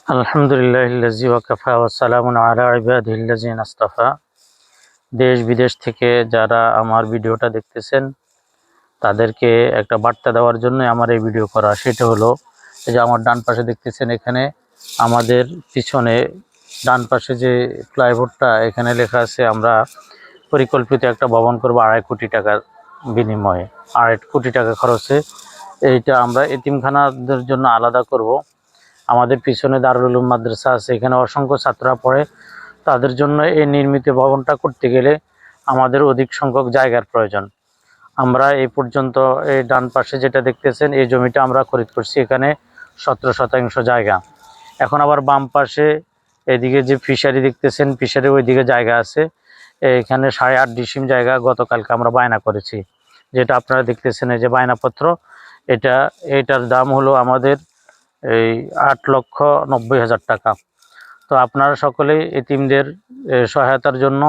আলহামদুলিল্লাহিল্লাযী ওয়াকাফা ওয়াসসালামুন আলা ইবাদিহিল্লাযীনা ইসতাফা। দেশ বিদেশ থেকে যারা আমার ভিডিওটা দেখতেছেন তাদেরকে একটা বার্তা দেওয়ার জন্য আমার এই ভিডিও করা। সেটা হলো, এই যে আমার ডান পাশে দেখতেছেন, এখানে আমাদের পিছনে ডান পাশে যে প্লাইবোর্ডটা, এখানে লেখা আছে আমরা পরিকল্পিত একটা ভবন করবো 2.5 কোটি টাকার বিনিময়ে, 2.5 কোটি টাকা খরচে। এইটা আমরা এতিমখানাদের জন্য আলাদা করব। আমাদের পিছনে দারুল উলুম মাদ্রাসা আছে, এখানে অসংখ্য ছাত্ররা পড়ে। তাদের জন্য এই নির্মিত ভবনটা করতে গেলে আমাদের অধিক সংখ্যক জায়গার প্রয়োজন। আমরা এই পর্যন্ত এই ডান পাশে যেটা দেখতেছেন, এই জমিটা আমরা খরিদ করছি, এখানে 17 শতাংশ জায়গা। এখন আবার বাম পাশে এদিকে যে ফিশারি দেখতেছেন, ফিশারি ওইদিকে জায়গা আছে, এখানে 8.5 ডিসিম জায়গা গতকালকে আমরা বায়না করেছি। যেটা আপনারা দেখতেছেন, এই যে বায়নাপত্র, এটার দাম হলো আমাদের এই 8,90,000 টাকা। তো আপনারা সকলেই এতিমদের সহায়তার জন্য,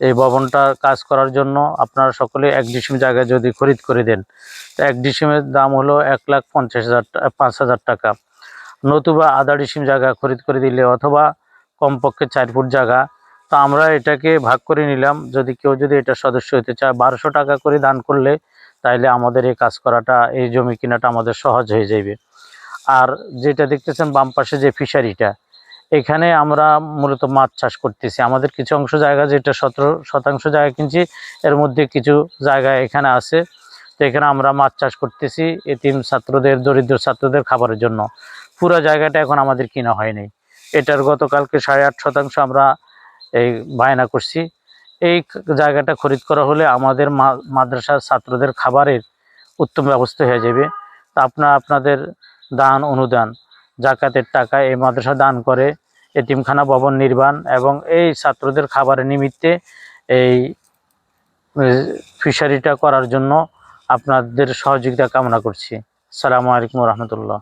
এই ভবনটা কাজ করার জন্য আপনারা সকলে 1 ডিসিম জায়গা যদি খরিদ করে দেন, তো 1 ডিসিমের দাম হলো 1,50,000 টাকা। নতুবা আধা ডিসিম জায়গা খরিদ করে দিলে, অথবা কমপক্ষে 4 ফুট জায়গা, তো আমরা এটাকে ভাগ করে নিলাম। যদি কেউ এটা সদস্য হতে চায়, 1200 টাকা করে দান করলে, তাইলে আমাদের এই কাজ করাটা, এই জমি কেনাটা আমাদের সহজ হয়ে যাবে। আর যেটা দেখতেছেন বাম পাশে যে ফিশারিটা, এখানে আমরা মূলত মাছ চাষ করতেছি। আমাদের কিছু অংশ জায়গা, যেটা 17 শতাংশ জায়গা কিনছি, এর মধ্যে কিছু জায়গা এখানে আছে। তো এখানে আমরা মাছ চাষ করতেছি এতিম ছাত্রদের, দরিদ্র ছাত্রদের খাবারের জন্য। পুরো জায়গাটা এখন আমাদের কিনা হয়নি। এটার গতকালকে 8.5 শতাংশ আমরা এই বায়না করছি। এই জায়গাটা খরিদ করা হলে আমাদের মাদ্রাসার ছাত্রদের খাবারের উত্তম ব্যবস্থা হয়ে যাবে। তা আপনাদের দান, অনুদান, জাকাতের টাকা এই মাদ্রাসা দান করে এতিমখানা ভবন নির্মাণ এবং এই ছাত্রদের খাবারের নিমিত্তে এই ফিশারিটা করার জন্য আপনাদের সহযোগিতা কামনা করছি। আসসালামু আলাইকুম ওয়া রাহমাতুল্লাহ।